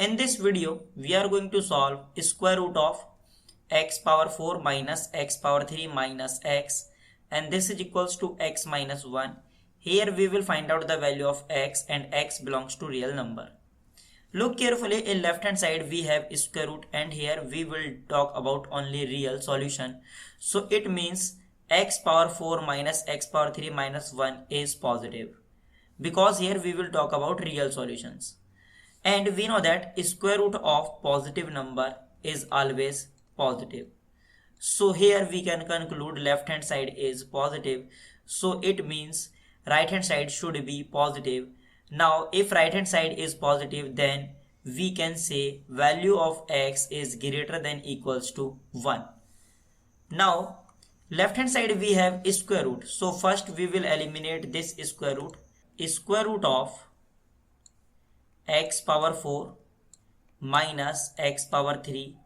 In this video, we are going to solve square root of x power 4 minus x power 3 minus x, and this is equals to x minus 1. Here we will find out the value of x, and x belongs to real number. Look carefully, in left hand side we have square root, and here we will talk about only real solution. So it means x power 4 minus x power 3 minus 1 is positive, because here we will talk about real solutions. And we know that square root of positive number is always positive. So here we can conclude left hand side is positive. So it means right hand side should be positive. Now if right hand side is positive, then we can say value of x is greater than equals to 1. Now left hand side we have square root. So first we will eliminate this square root. Square root of x power 4 minus x power 3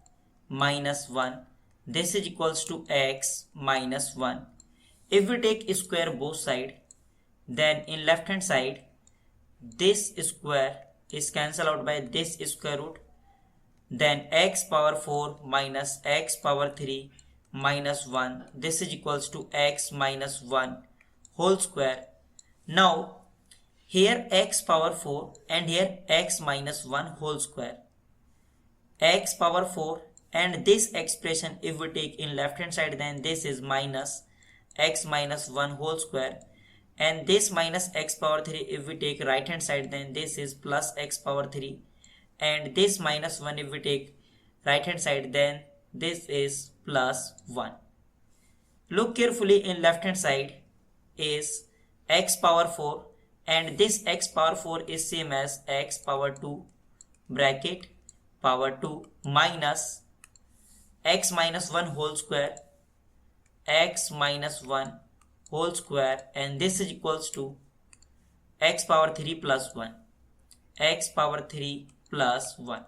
minus 1, this is equals to x minus 1. If we take square both side, then in left hand side this square is cancelled out by this square root, then x power 4 minus x power 3 minus 1, this is equals to x minus 1 whole square. Now here x power 4 and here x minus 1 whole square. X power 4 and this expression if we take in left hand side, then this is minus x minus 1 whole square, and this minus x power 3 if we take right hand side, then this is plus x power 3, and this minus 1 if we take right hand side, then this is plus 1. Look carefully, in left hand side is x power 4, and this x power 4 is same as x power 2 bracket power 2 minus x minus 1 whole square, x minus 1 whole square, and this is equals to x power 3 plus 1, x power 3 plus 1.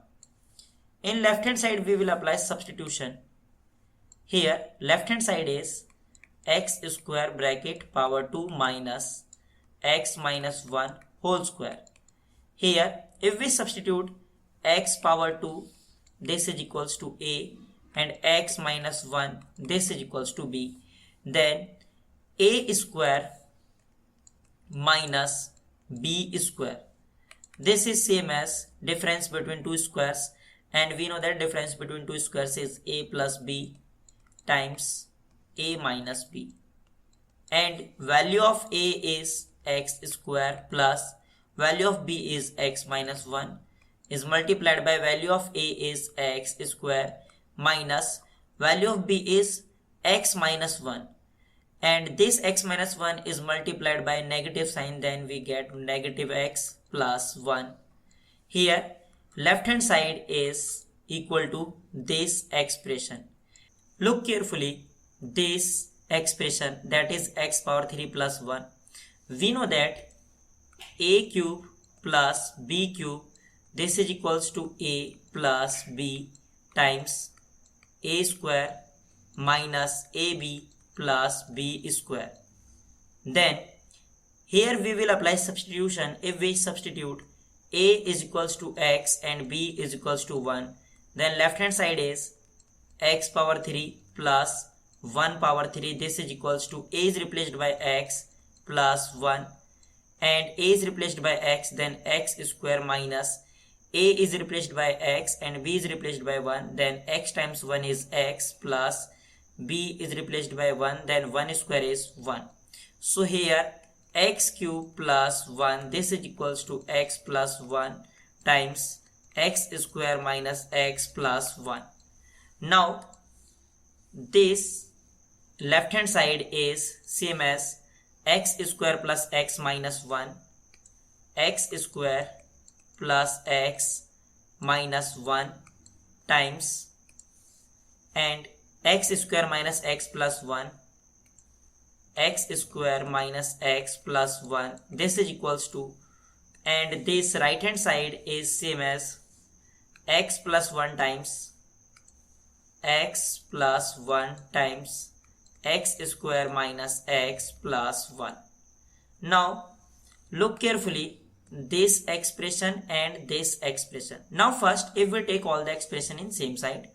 In left hand side we will apply substitution. Here left hand side is x square bracket power 2 minus x minus 1 whole square. Here if we substitute x power 2, this is equals to a, and x minus 1, this is equals to b, then a square minus b square, this is same as difference between two squares, and we know that difference between two squares is a plus b times a minus b, and value of a is x square plus value of b is x minus 1 is multiplied by value of a is x square minus value of b is x minus 1, and this x minus 1 is multiplied by negative sign, then we get negative x plus 1. Here left hand side is equal to this expression. Look carefully, this expression, that is x power 3 plus 1. We know that a cube plus b cube, this is equals to a plus b times a square minus ab plus b square. Then here we will apply substitution. If we substitute a is equals to x and b is equals to 1, then left hand side is x power 3 plus 1 power 3, this is equals to a is replaced by x plus 1, and a is replaced by x, then x square minus a is replaced by x and b is replaced by 1, then x times 1 is x plus b is replaced by 1, then 1 square is 1. So here x cube plus 1, this is equals to x plus 1 times x square minus x plus 1. Now this left hand side is same as x square plus x minus 1, x square plus x minus 1 times, and x square minus x plus 1, x square minus x plus 1, this is equals to, and this right hand side is same as x plus 1 times x plus 1 times x square minus x plus 1. Now look carefully, this expression and this expression. Now first, if we take all the expression in same side,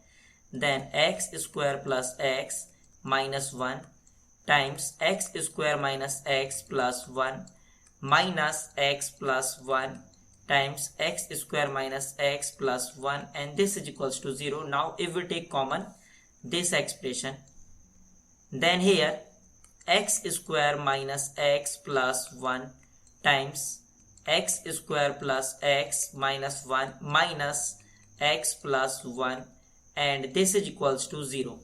then x square plus x minus 1 times x square minus x plus 1 minus x plus 1 times x square minus x plus 1, and this is equals to 0. Now if we take common this expression, then here x square minus x plus 1 times x square plus x minus 1 minus x plus 1, and this is equals to 0.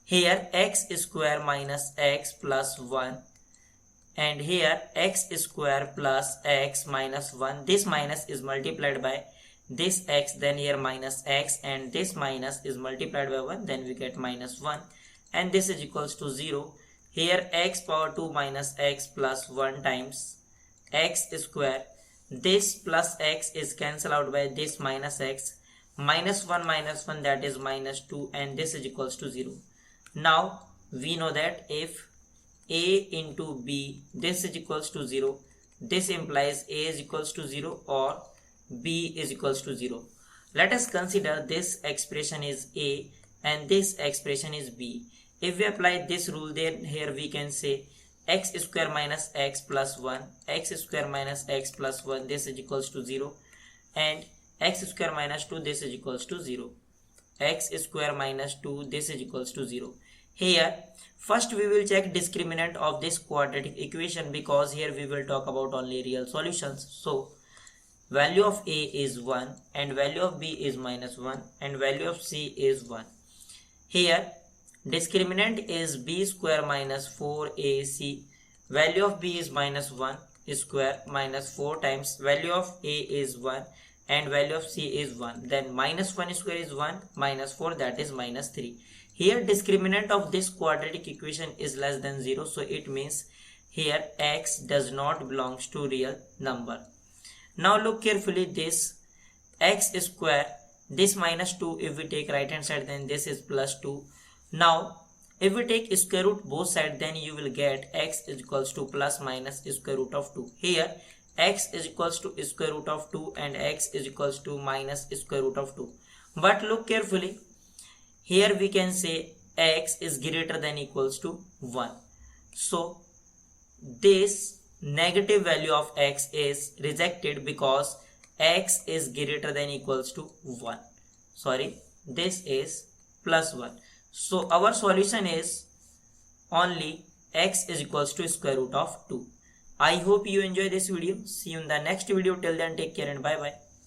Here x square minus x plus 1 and here x square plus x minus 1, this minus is multiplied by this x, then here minus x, and this minus is multiplied by 1, then we get minus 1, and this is equals to 0. Here x power 2 minus x plus 1 times x square, this plus x is cancelled out by this minus x, minus 1 that is minus 2, and this is equals to 0. Now we know that if a into b, this is equals to 0, this implies a is equals to 0 or b is equals to 0. Let us consider this expression is a and this expression is b. If we apply this rule, then here we can say x square minus x plus 1, x square minus x plus 1, this is equals to 0, and x square minus 2, this is equals to 0, x square minus 2, this is equals to 0. Here first we will check discriminant of this quadratic equation, because here we will talk about only real solutions. So value of a is 1 and value of b is minus 1 and value of c is 1. Here discriminant is b square minus 4ac, value of b is minus 1 square minus 4 times value of a is 1 and value of c is 1, then minus 1 square is 1 minus 4, that is minus 3. Here discriminant of this quadratic equation is less than 0, so it means here x does not belongs to real number. Now look carefully, this x square, this minus 2, if we take right hand side, then this is plus 2. Now if we take square root both sides, then you will get x is equals to plus minus square root of 2. Here x is equals to square root of 2 and x is equals to minus square root of 2. But look carefully, here we can say x is greater than equals to 1. So this negative value of x is rejected because x is greater than equals to 1. Sorry, this is plus 1. So our solution is only x is equals to square root of 2. I hope you enjoy this video. See you in the next video. Till then, take care and bye bye.